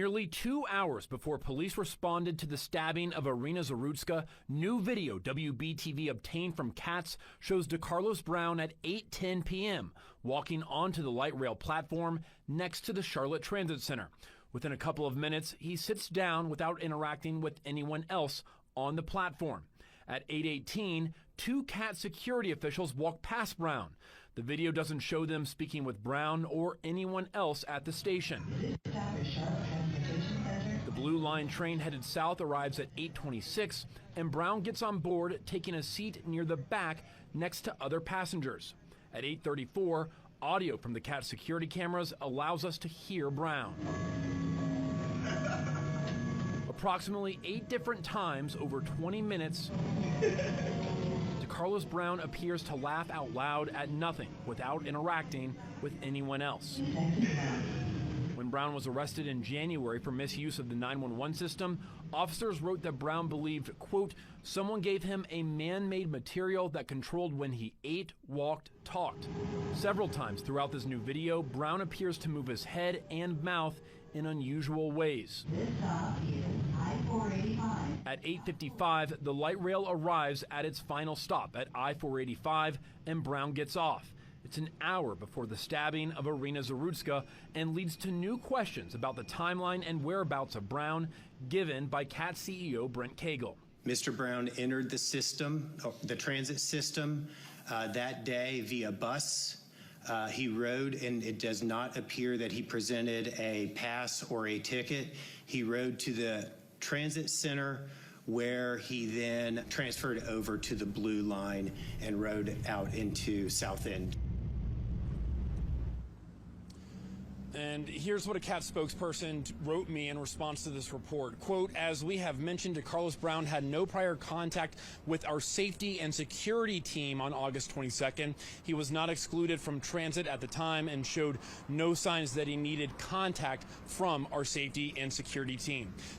Nearly 2 hours before police responded to the stabbing of Iryna Zarutskas, new video WBTV obtained from CATS shows Decarlos Brown at 8:10 p.m. walking onto the light rail platform next to the Charlotte Transit Center. Within a couple of minutes, he sits down without interacting with anyone else on the platform. At 8:18, two CAT security officials walk past Brown. The video doesn't show them speaking with Brown or anyone else at the station. The Blue Line train headed south arrives at 8:26, and Brown gets on board, taking a seat near the back next to other passengers. At 8:34, audio from the CAT security cameras allows us to hear Brown. Approximately 8 different times over 20 minutes, Decarlos Brown appears to laugh out loud at nothing without interacting with anyone else. When Brown was arrested in January for misuse of the 911 system, officers wrote that Brown believed, quote, someone gave him a man-made material that controlled when he ate, walked, talked. Several times throughout this new video, Brown appears to move his head and mouth in unusual ways. At 8:55, the light rail arrives at its final stop at I-485, and Brown gets off. It's an hour before the stabbing of Iryna Zarutskas and leads to new questions about the timeline and whereabouts of Brown given by CAT CEO Brent Cagle. Mr. Brown entered the system, the transit system, that day via bus. He rode, and it does not appear that he presented a pass or a ticket. He rode to the transit center, where he then transferred over to the Blue Line and rode out into South End. And here's what a CAT spokesperson wrote me in response to this report. Quote, as we have mentioned, Decarlos Brown had no prior contact with our safety and security team on August 22nd. He was not excluded from transit at the time and showed no signs that he needed contact from our safety and security team.